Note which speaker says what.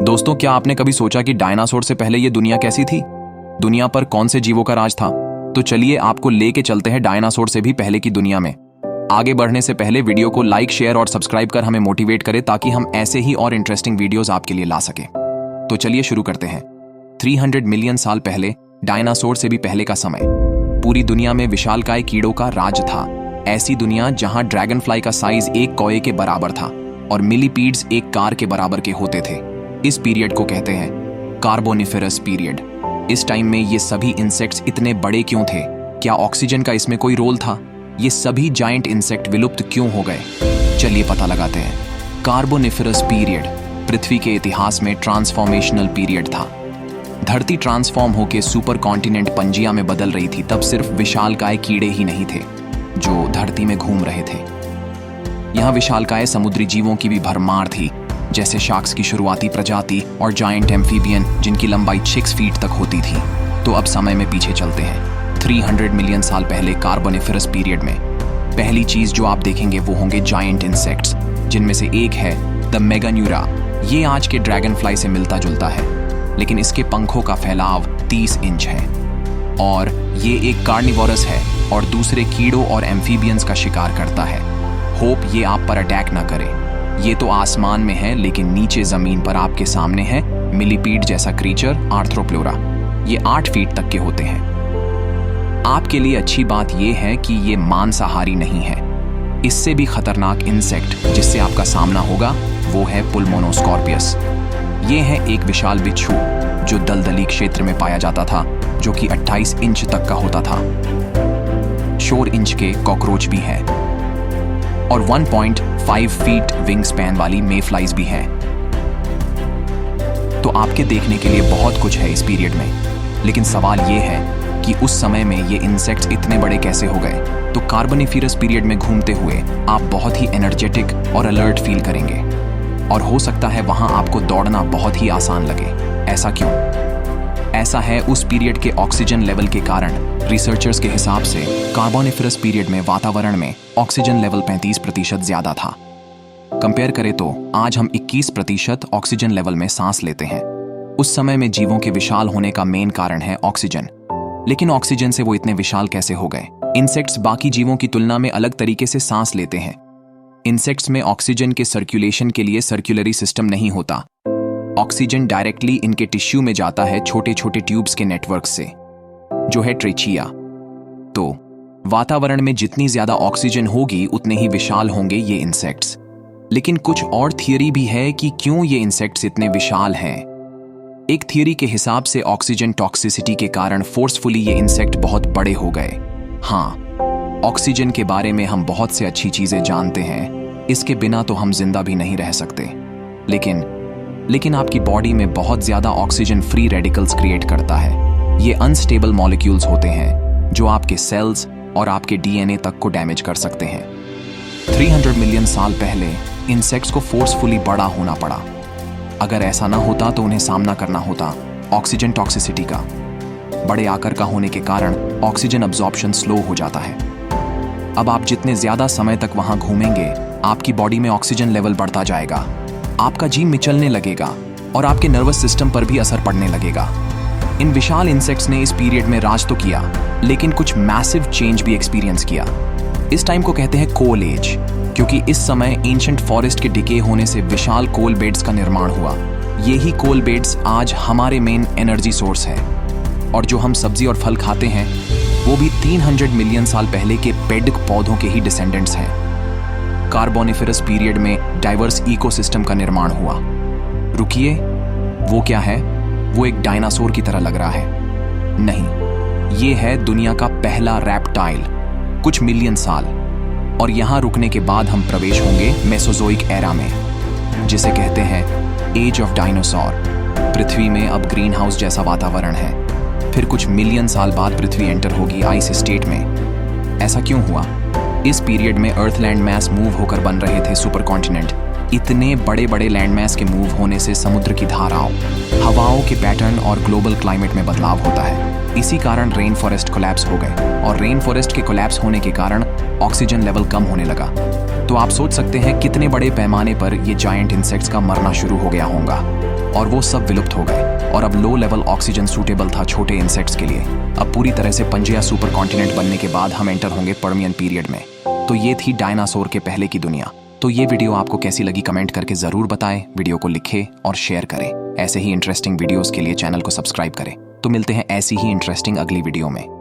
Speaker 1: दोस्तों, क्या आपने कभी सोचा कि डायनासोर से पहले ये दुनिया कैसी थी? दुनिया पर कौन से जीवों का राज था? तो चलिए आपको लेके चलते हैं डायनासोर से भी पहले की दुनिया में। आगे बढ़ने से पहले वीडियो को लाइक, शेयर और सब्सक्राइब कर हमें मोटिवेट करें ताकि हम ऐसे ही और इंटरेस्टिंग वीडियोस आपके लिए ला सके। तो चलिए शुरू करते हैं। 300 मिलियन साल पहले, डायनासोर से भी पहले का समय, पूरी दुनिया में विशालकाय कीड़ों का राज था। ऐसी दुनिया जहां ड्रैगन फ्लाई का साइज एक कौए के बराबर था और मिलीपीड्स एक कार के बराबर के होते थे। इस पीरियड को कहते हैं कार्बोनिफेरस पीरियड। इस टाइम में ये सभी इंसेक्ट्स इतने बड़े क्यों थे? क्या ऑक्सीजन का इसमें कोई रोल था? ये सभी जायंट इंसेक्ट विलुप्त क्यों हो गए? चलिए पता लगाते हैं। कार्बोनिफेरस पीरियड पृथ्वी के इतिहास में ट्रांसफॉर्मेशनल पीरियड था। धरती ट्रांसफॉर्म होकर सुपर कॉन्टिनेंट पंजिया में बदल रही थी। तब सिर्फ विशालकाय कीड़े ही नहीं थे जो धरती में घूम रहे थे। यहाँ विशालकाय समुद्री जीवों की भी भरमार थी, जैसे शार्क्स की शुरुआती प्रजाति और जायंट एम्फीबियन जिनकी लंबाई 6 फीट तक होती थी। तो अब समय में पीछे चलते हैं। 300 मिलियन साल पहले कार्बोनिफेरस पीरियड में पहली चीज जो आप देखेंगे वो होंगे जायंट इंसेक्ट्स, जिनमें से एक है द मेगान्यूरा। ये आज के ड्रैगन फ्लाई से मिलता जुलता है, लेकिन इसके पंखों का फैलाव 30 इंच है और ये एक कार्निवोरस है और दूसरे कीड़ों और एम्फीबियंस का शिकार करता है। होप ये आप पर अटैक ना करे। ये तो आसमान में है, लेकिन नीचे जमीन पर आपके सामने है मिलीपीड जैसा क्रीचर आर्थ्रोप्लोरा। ये 8 फीट तक के होते हैं। आपके लिए अच्छी बात यह है कि ये मांसाहारी नहीं है। इससे भी खतरनाक इंसेक्ट जिससे आपका सामना होगा वो है पुल्मोनोस्कॉर्पियस। ये है एक विशाल बिच्छू जो दलदली क्षेत्र में पाया जाता था, जो कि 28 इंच तक का होता था। शोर इंच के कॉकरोच भी है और 1.5 फीट विंग स्पैन वाली मेफ्लाइज भी हैं। तो आपके देखने के लिए बहुत कुछ है इस पीरियड में, लेकिन सवाल ये है कि उस समय में ये इंसेक्ट्स इतने बड़े कैसे हो गए? तो कार्बोनिफेरस पीरियड में घूमते हुए आप बहुत ही एनर्जेटिक और अलर्ट फील करेंगे और हो सकता है वहां आपको दौड़ना बहुत ही आसान लगे। ऐसा क्यों? ऐसा है उस पीरियड के ऑक्सीजन लेवल के कारण। रिसर्चर्स के हिसाब से कार्बोनिफेरस पीरियड में वातावरण में ऑक्सीजन लेवल 35% ज्यादा था। कंपेयर करें तो आज हम 21% ऑक्सीजन लेवल में सांस लेते हैं। उस समय में जीवों के विशाल होने का मेन कारण है ऑक्सीजन, लेकिन ऑक्सीजन से वो इतने विशाल कैसे हो गए? इंसेक्ट्स बाकी जीवों की तुलना में अलग तरीके से सांस लेते हैं। इंसेक्ट्स में ऑक्सीजन के सर्कुलेशन के लिए सर्कुलरी सिस्टम नहीं होता। ऑक्सीजन डायरेक्टली इनके टिश्यू में जाता है छोटे छोटे ट्यूब्स के नेटवर्क से, जो है ट्रेचिया। तो वातावरण में जितनी ज्यादा ऑक्सीजन होगी उतने ही विशाल होंगे ये इंसेक्ट्स। लेकिन कुछ और थियरी भी है कि क्यों ये इंसेक्ट्स इतने विशाल हैं। एक थियरी के हिसाब से ऑक्सीजन टॉक्सिसिटी के कारण फोर्सफुली ये इंसेक्ट बहुत बड़े हो गए। हाँ, ऑक्सीजन के बारे में हम बहुत से अच्छी चीजें जानते हैं, इसके बिना तो हम जिंदा भी नहीं रह सकते। लेकिन आपकी बॉडी में बहुत ज्यादा ऑक्सीजन फ्री रेडिकल्स क्रिएट करता है। ये अनस्टेबल मॉलिक्यूल्स होते हैं जो आपके सेल्स और आपके डीएनए तक को डैमेज कर सकते हैं। 300 मिलियन साल पहले इंसेक्ट्स को फोर्सफुली बड़ा होना पड़ा। अगर ऐसा ना होता तो उन्हें सामना करना होता ऑक्सीजन टॉक्सिसिटी का। बड़े आकार का होने के कारण ऑक्सीजन अब्जॉर्प्शन स्लो हो जाता है। अब आप जितने ज्यादा समय तक वहां घूमेंगे, आपकी बॉडी में ऑक्सीजन लेवल बढ़ता जाएगा, आपका जी मिचलने लगेगा और आपके नर्वस सिस्टम पर भी असर पड़ने लगेगा। इन विशाल इंसेक्ट्स ने इस पीरियड में राज तो किया, लेकिन कुछ मैसिव चेंज भी एक्सपीरियंस किया। इस टाइम को कहते हैं कोल एज, क्योंकि इस समय एंशिएंट फॉरेस्ट के डिके होने से विशाल कोल बेड्स का निर्माण हुआ। यही कोल बेड्स आज हमारे मेन एनर्जी सोर्स है और जो हम सब्जी और फल खाते हैं वो भी 300 मिलियन साल पहले के पेड पौधों के ही डिसेंडेंट्स हैं। कार्बोनिफेरस पीरियड में डाइवर्स इकोसिस्टम का निर्माण हुआ। रुकिए, वो क्या है? वो एक डायनासोर की तरह लग रहा है? नहीं, ये है दुनिया का पहला रैप्टाइल, कुछ मिलियन साल। और यहां रुकने के बाद हम प्रवेश होंगे मेसोजोइक एरा में, जिसे कहते हैं एज ऑफ डायनासोर। पृथ्वी में अब ग्रीन हाउस जैसा वातावरण है। फिर कुछ मिलियन साल बाद पृथ्वी एंटर होगी आइस स्टेट में। ऐसा क्यों हुआ? इस पीरियड में अर्थ लैंड मैस मूव होकर बन रहे थे सुपर कॉन्टिनेंट। इतने बड़े बड़े लैंड मैस के मूव होने से समुद्र की धाराओं, हवाओं के पैटर्न और ग्लोबल क्लाइमेट में बदलाव होता है। इसी कारण रेन फॉरेस्ट कोलैप्स हो गए और रेन फॉरेस्ट के कोलैप्स होने के कारण ऑक्सीजन लेवल कम होने लगा। तो आप सोच सकते हैं कितने बड़े पैमाने पर ये जायंट इंसेक्ट्स का मरना शुरू हो गया होगा। और वो सब विलुप्त हो गए और अब लो लेवल ऑक्सीजन सूटेबल था छोटे इंसेक्ट्स के लिए। अब पूरी तरह से पंजिया सुपर कॉन्टिनेंट बनने के बाद हम एंटर होंगे पर्मियन पीरियड में। तो ये थी डायनासोर के पहले की दुनिया। तो ये वीडियो आपको कैसी लगी कमेंट करके ज़रूर बताएं, वीडियो को लिखें और शेयर करें। ऐसे ही इंटरेस्टिंग वीडियोस के लिए चैनल को सब्सक्राइब करें। तो मिलते हैं ऐसी ही इंटरेस्टिंग अगली वीडियो में।